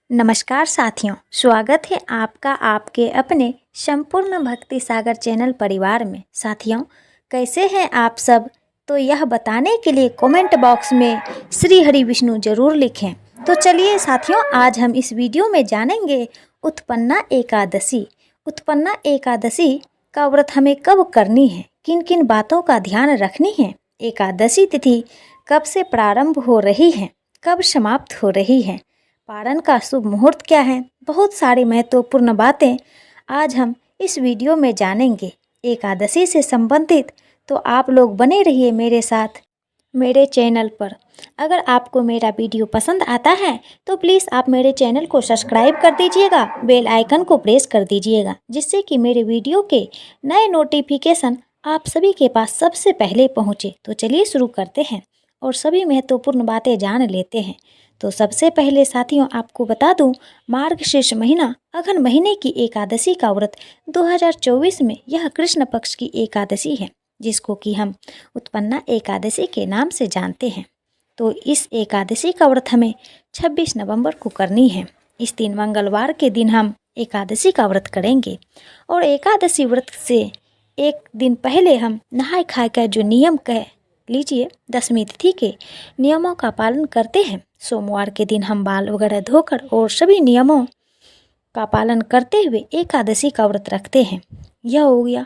नमस्कार साथियों, स्वागत है आपका आपके अपने संपूर्ण भक्ति सागर चैनल परिवार में। साथियों, कैसे हैं आप सब? तो यह बताने के लिए कमेंट बॉक्स में श्री हरि विष्णु जरूर लिखें। तो चलिए साथियों, आज हम इस वीडियो में जानेंगे उत्पन्ना एकादशी। उत्पन्ना एकादशी का व्रत हमें कब करनी है, किन किन बातों का ध्यान रखनी है, एकादशी तिथि कब से प्रारंभ हो रही है, कब समाप्त हो रही है, पारण का शुभ मुहूर्त क्या है। बहुत सारी महत्वपूर्ण बातें आज हम इस वीडियो में जानेंगे एकादशी से संबंधित। तो आप लोग बने रहिए मेरे साथ मेरे चैनल पर। अगर आपको मेरा वीडियो पसंद आता है तो प्लीज़ आप मेरे चैनल को सब्सक्राइब कर दीजिएगा, बेल आइकन को प्रेस कर दीजिएगा, जिससे कि मेरे वीडियो के नए नोटिफिकेशन आप सभी के पास सबसे पहले पहुँचे। तो चलिए शुरू करते हैं और सभी महत्वपूर्ण बातें जान लेते हैं। तो सबसे पहले साथियों, आपको बता दूं, मार्गशीर्ष महीना अघन महीने की एकादशी का व्रत 2024 में यह कृष्ण पक्ष की एकादशी है, जिसको कि हम उत्पन्ना एकादशी के नाम से जानते हैं। तो इस एकादशी का व्रत हमें 26 नवंबर को करनी है। इस दिन मंगलवार के दिन हम एकादशी का व्रत करेंगे और एकादशी व्रत से एक दिन पहले हम नहाय खाए का जो नियम कह लीजिए दशमी तिथि के नियमों का पालन करते हैं। सोमवार के दिन हम बाल वगैरह धोकर और सभी नियमों का पालन करते हुए एकादशी का व्रत रखते हैं। यह हो गया।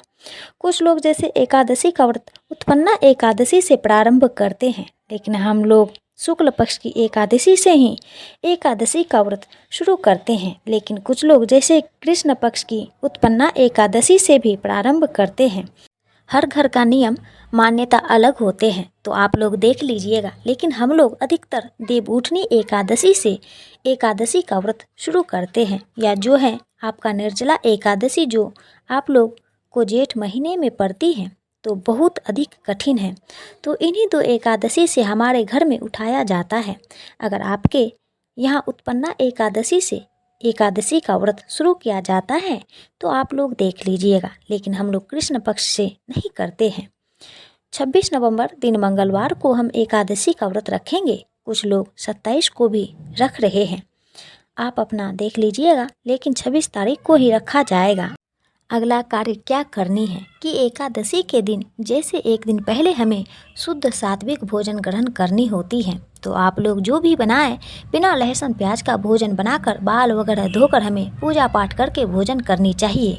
कुछ लोग जैसे एकादशी का व्रत उत्पन्ना एकादशी से प्रारंभ करते हैं, लेकिन हम लोग शुक्ल पक्ष की एकादशी से ही एकादशी का व्रत शुरू करते हैं। लेकिन कुछ लोग जैसे कृष्ण पक्ष की उत्पन्ना एकादशी से भी प्रारंभ करते हैं। हर घर का नियम मान्यता अलग होते हैं, तो आप लोग देख लीजिएगा। लेकिन हम लोग अधिकतर देवउठनी एकादशी से एकादशी का व्रत शुरू करते हैं, या जो है आपका निर्जला एकादशी जो आप लोग को जेठ महीने में पड़ती है, तो बहुत अधिक कठिन है। तो इन्हीं दो एकादशी से हमारे घर में उठाया जाता है। अगर आपके यहाँ उत्पन्ना एकादशी से एकादशी का व्रत शुरू किया जाता है तो आप लोग देख लीजिएगा। लेकिन हम लोग कृष्ण पक्ष से नहीं करते हैं। 26 नवंबर दिन मंगलवार को हम एकादशी का व्रत रखेंगे। कुछ लोग 27 को भी रख रहे हैं, आप अपना देख लीजिएगा। लेकिन 26 तारीख को ही रखा जाएगा। अगला कार्य क्या करनी है कि एकादशी के दिन जैसे एक दिन पहले हमें शुद्ध सात्विक भोजन ग्रहण करनी होती है। तो आप लोग जो भी बनाएं, बिना लहसुन प्याज का भोजन बनाकर बाल वगैरह धोकर हमें पूजा पाठ करके भोजन करनी चाहिए।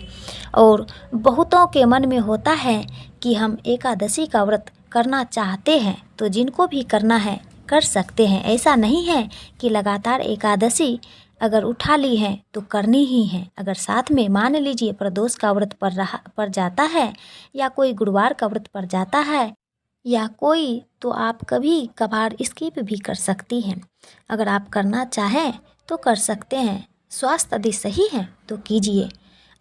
और बहुतों के मन में होता है कि हम एकादशी का व्रत करना चाहते हैं, तो जिनको भी करना है कर सकते हैं। ऐसा नहीं है कि लगातार एकादशी अगर उठा ली है तो करनी ही है। अगर साथ में मान लीजिए प्रदोष का व्रत पड़ जाता है, या कोई गुरुवार का व्रत पड़ जाता है, या कोई, तो आप कभी कभार स्किप भी कर सकती हैं। अगर आप करना चाहें तो कर सकते हैं। स्वास्थ्य यदि सही है तो कीजिए।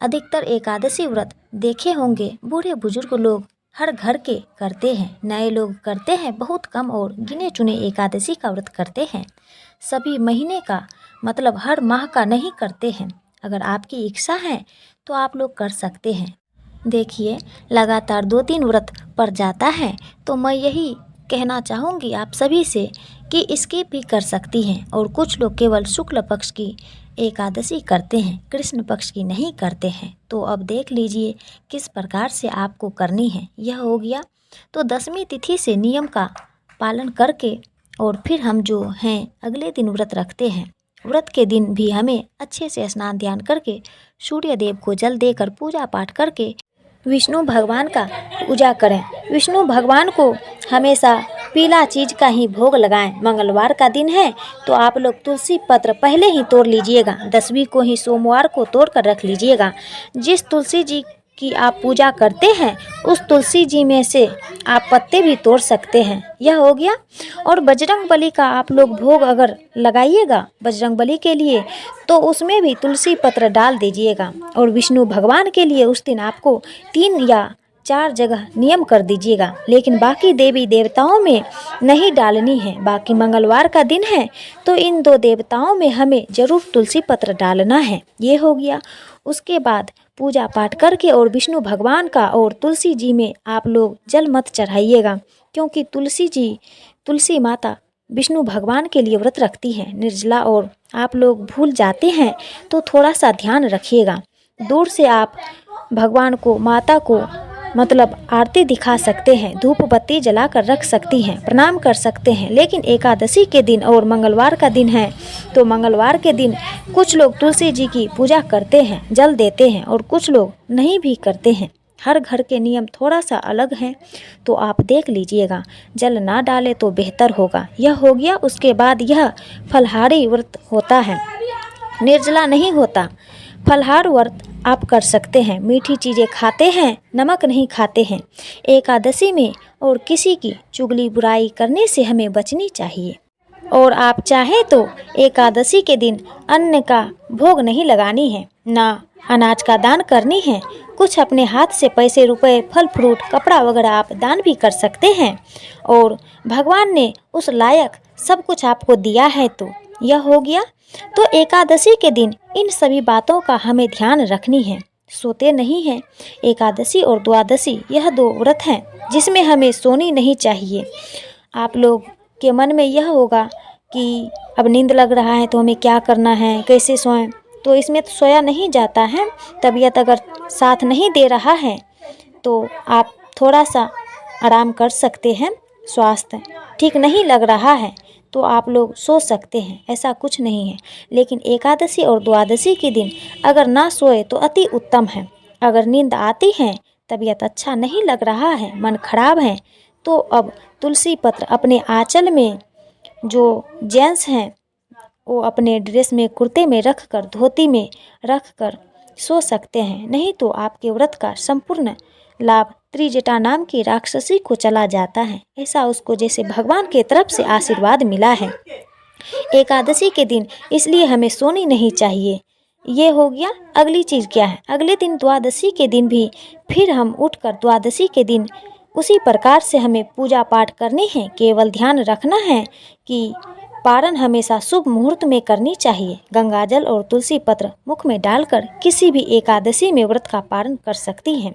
अधिकतर एकादशी व्रत देखे होंगे बूढ़े बुजुर्ग लोग हर घर के करते हैं, नए लोग करते हैं बहुत कम, और गिने चुने एकादशी का व्रत करते हैं। सभी महीने का मतलब हर माह का नहीं करते हैं। अगर आपकी इच्छा है तो आप लोग कर सकते हैं। देखिए, लगातार 2-3 व्रत पड़ जाता है तो मैं यही कहना चाहूँगी आप सभी से कि स्किप भी कर सकती हैं। और कुछ लोग केवल शुक्ल पक्ष की एकादशी करते हैं, कृष्ण पक्ष की नहीं करते हैं। तो अब देख लीजिए किस प्रकार से आपको करनी है। यह हो गया। तो दशमी तिथि से नियम का पालन करके और फिर हम जो हैं अगले दिन व्रत रखते हैं। व्रत के दिन भी हमें अच्छे से स्नान ध्यान करके सूर्य देव को जल देकर पूजा पाठ करके विष्णु भगवान का पूजा करें। विष्णु भगवान को हमेशा पीला चीज का ही भोग लगाएं। मंगलवार का दिन है तो आप लोग तुलसी पत्र पहले ही तोड़ लीजिएगा। 10वीं को ही सोमवार को तोड़ कर रख लीजिएगा। जिस तुलसी जी की आप पूजा करते हैं उस तुलसी जी में से आप पत्ते भी तोड़ सकते हैं। यह हो गया। और बजरंग बली का आप लोग भोग अगर लगाइएगा बजरंग बली के लिए, तो उसमें भी तुलसी पत्र डाल दीजिएगा। और विष्णु भगवान के लिए उस दिन आपको 3 या 4 जगह नियम कर दीजिएगा। लेकिन बाकी देवी देवताओं में नहीं डालनी है। बाकी मंगलवार का दिन है तो इन 2 देवताओं में हमें जरूर तुलसी पत्र डालना है। ये हो गया। उसके बाद पूजा पाठ करके और विष्णु भगवान का और तुलसी जी में आप लोग जल मत चढ़ाइएगा, क्योंकि तुलसी माता विष्णु भगवान के लिए व्रत रखती हैं निर्जला और आप लोग भूल जाते हैं तो थोड़ा सा ध्यान रखिएगा। दूर से आप भगवान को, माता को मतलब आरती दिखा सकते हैं, धूप बत्ती जलाकर रख सकती हैं, प्रणाम कर सकते हैं। लेकिन एकादशी के दिन और मंगलवार का दिन है तो मंगलवार के दिन कुछ लोग तुलसी जी की पूजा करते हैं, जल देते हैं और कुछ लोग नहीं भी करते हैं। हर घर के नियम थोड़ा सा अलग हैं तो आप देख लीजिएगा। जल ना डाले तो बेहतर होगा। यह हो गया। उसके बाद यह फलाहारी व्रत होता है, निर्जला नहीं होता। फलाहार व्रत आप कर सकते हैं, मीठी चीज़ें खाते हैं, नमक नहीं खाते हैं। एकादशी में और किसी की चुगली बुराई करने से हमें बचनी चाहिए। और आप चाहें तो एकादशी के दिन अन्न का भोग नहीं लगानी है, ना अनाज का दान करनी है। कुछ अपने हाथ से पैसे, रुपए, फल फ्रूट, कपड़ा वगैरह आप दान भी कर सकते हैं। और भगवान ने उस लायक सब कुछ आपको दिया है तो यह हो गया। तो एकादशी के दिन इन सभी बातों का हमें ध्यान रखनी है। सोते नहीं हैं। एकादशी और द्वादशी यह 2 व्रत हैं जिसमें हमें सोनी नहीं चाहिए। आप लोग के मन में यह होगा कि अब नींद लग रहा है तो हमें क्या करना है, कैसे सोएं। तो इसमें तो सोया नहीं जाता है। तबीयत अगर साथ नहीं दे रहा है तो आप थोड़ा सा आराम कर सकते हैं। स्वास्थ्य ठीक नहीं लग रहा है तो आप लोग सो सकते हैं, ऐसा कुछ नहीं है। लेकिन एकादशी और द्वादशी के दिन अगर ना सोए तो अति उत्तम है। अगर नींद आती है, तबीयत अच्छा नहीं लग रहा है, मन खराब है, तो अब तुलसी पत्र अपने आंचल में, जो जेंट्स हैं वो अपने ड्रेस में, कुर्ते में रख कर, धोती में रख कर सो सकते हैं। नहीं तो आपके व्रत का संपूर्ण लाभ त्रिजटा नाम की राक्षसी को चला जाता है। ऐसा उसको जैसे भगवान के तरफ से आशीर्वाद मिला है एकादशी के दिन, इसलिए हमें सोनी नहीं चाहिए। ये हो गया। अगली चीज़ क्या है? अगले दिन द्वादशी के दिन भी फिर हम उठकर द्वादशी के दिन उसी प्रकार से हमें पूजा पाठ करनी है। केवल ध्यान रखना है कि पारण हमेशा शुभ मुहूर्त में करनी चाहिए। गंगाजल और तुलसी पत्र मुख में डालकर किसी भी एकादशी में व्रत का पारण कर सकती हैं।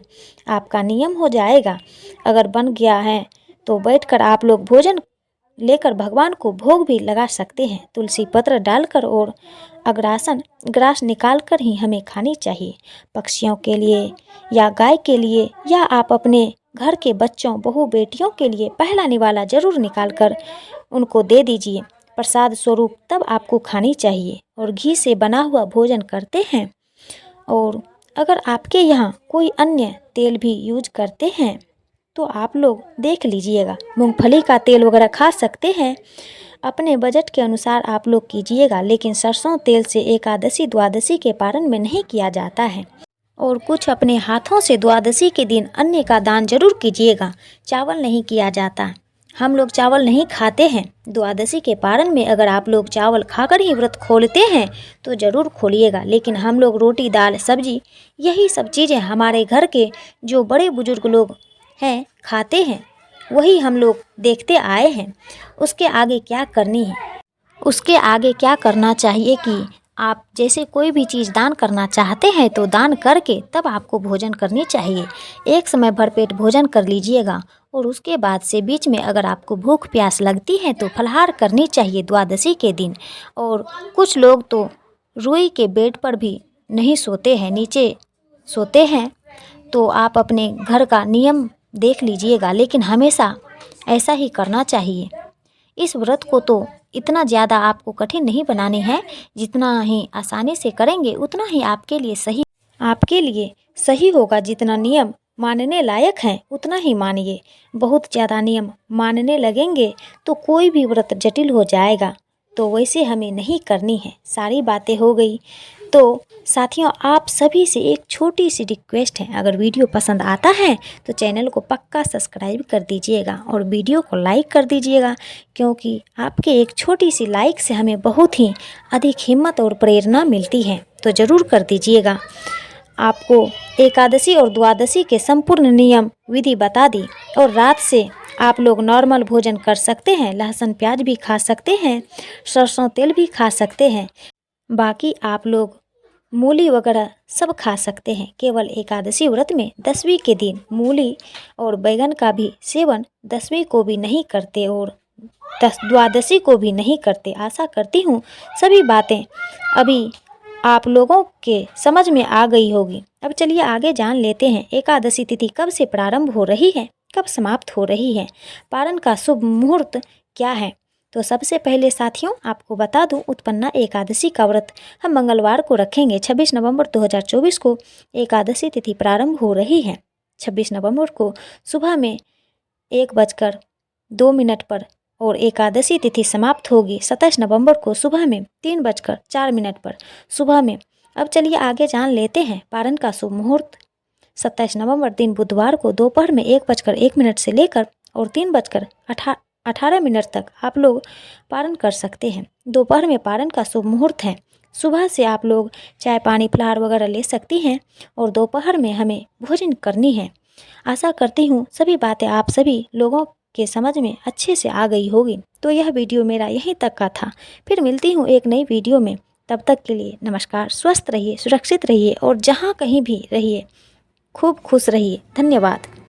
आपका नियम हो जाएगा। अगर बन गया है तो बैठकर आप लोग भोजन लेकर भगवान को भोग भी लगा सकते हैं। तुलसी पत्र डालकर और अग्रासन ग्रास निकाल कर ही हमें खानी चाहिए। पक्षियों के लिए या गाय के लिए या आप अपने घर के बच्चों, बहू, बेटियों के लिए पहला निवाला जरूर निकाल कर उनको दे दीजिए प्रसाद स्वरूप, तब आपको खानी चाहिए। और घी से बना हुआ भोजन करते हैं। और अगर आपके यहाँ कोई अन्य तेल भी यूज करते हैं तो आप लोग देख लीजिएगा। मूंगफली का तेल वगैरह खा सकते हैं, अपने बजट के अनुसार आप लोग कीजिएगा। लेकिन सरसों तेल से एकादशी द्वादशी के पारण में नहीं किया जाता है। और कुछ अपने हाथों से द्वादशी के दिन अन्न का दान जरूर कीजिएगा। चावल नहीं किया जाता, हम लोग चावल नहीं खाते हैं। द्वादशी के पारण में अगर आप लोग चावल खाकर ही व्रत खोलते हैं तो ज़रूर खोलिएगा। लेकिन हम लोग रोटी, दाल, सब्जी, यही सब चीज़ें हमारे घर के जो बड़े बुजुर्ग लोग हैं खाते हैं, वही हम लोग देखते आए हैं। उसके आगे क्या करनी है, उसके आगे क्या करना चाहिए कि आप जैसे कोई भी चीज़ दान करना चाहते हैं तो दान करके तब आपको भोजन करनी चाहिए। एक समय भरपेट भोजन कर लीजिएगा और उसके बाद से बीच में अगर आपको भूख प्यास लगती है तो फलाहार करनी चाहिए द्वादशी के दिन। और कुछ लोग तो रुई के बेड पर भी नहीं सोते हैं, नीचे सोते हैं। तो आप अपने घर का नियम देख लीजिएगा, लेकिन हमेशा ऐसा ही करना चाहिए। इस व्रत को तो इतना ज़्यादा आपको कठिन नहीं बनानी है, जितना ही आसानी से करेंगे उतना ही आपके लिए सही होगा। जितना नियम मानने लायक हैं उतना ही मानिए। बहुत ज़्यादा नियम मानने लगेंगे तो कोई भी व्रत जटिल हो जाएगा, तो वैसे हमें नहीं करनी है। सारी बातें हो गई। तो साथियों, आप सभी से एक छोटी सी रिक्वेस्ट है, अगर वीडियो पसंद आता है तो चैनल को पक्का सब्सक्राइब कर दीजिएगा और वीडियो को लाइक कर दीजिएगा, क्योंकि आपके एक छोटी सी लाइक से हमें बहुत ही अधिक हिम्मत और प्रेरणा मिलती है। तो ज़रूर कर दीजिएगा। आपको एकादशी और द्वादशी के संपूर्ण नियम विधि बता दी। और रात से आप लोग नॉर्मल भोजन कर सकते हैं, लहसुन प्याज भी खा सकते हैं, सरसों तेल भी खा सकते हैं। बाकी आप लोग मूली वगैरह सब खा सकते हैं। केवल एकादशी व्रत में 10वीं के दिन मूली और बैगन का भी सेवन 10वीं को भी नहीं करते। और द्वादशी को भी नहीं करते। आशा करती हूँ सभी बातें अभी आप लोगों के समझ में आ गई होगी। अब चलिए आगे जान लेते हैं एकादशी तिथि कब से प्रारंभ हो रही है, कब समाप्त हो रही है, पारण का शुभ मुहूर्त क्या है। तो सबसे पहले साथियों आपको बता दूं, उत्पन्ना एकादशी का व्रत हम मंगलवार को रखेंगे। 26 नवंबर 2024 को एकादशी तिथि प्रारंभ हो रही है। 26 नवंबर को सुबह में 1:02 पर और एकादशी तिथि समाप्त होगी 27 नवंबर को सुबह में 3:04 पर सुबह में। अब चलिए आगे जान लेते हैं पारण का शुभ मुहूर्त। 27 नवंबर दिन बुधवार को दोपहर में 1:01 से लेकर और 3:18 तक आप लोग पारण कर सकते हैं। दोपहर में पारण का शुभ मुहूर्त है। सुबह से आप लोग चाय पानी फलाहार वगैरह ले सकती हैं और दोपहर में हमें भोजन करनी है। आशा करती हूँ सभी बातें आप सभी लोगों के समझ में अच्छे से आ गई होगी। तो यह वीडियो मेरा यहीं तक का था। फिर मिलती हूँ एक नई वीडियो में। तब तक के लिए नमस्कार। स्वस्थ रहिए, सुरक्षित रहिए और जहाँ कहीं भी रहिए खूब खुश रहिए। धन्यवाद।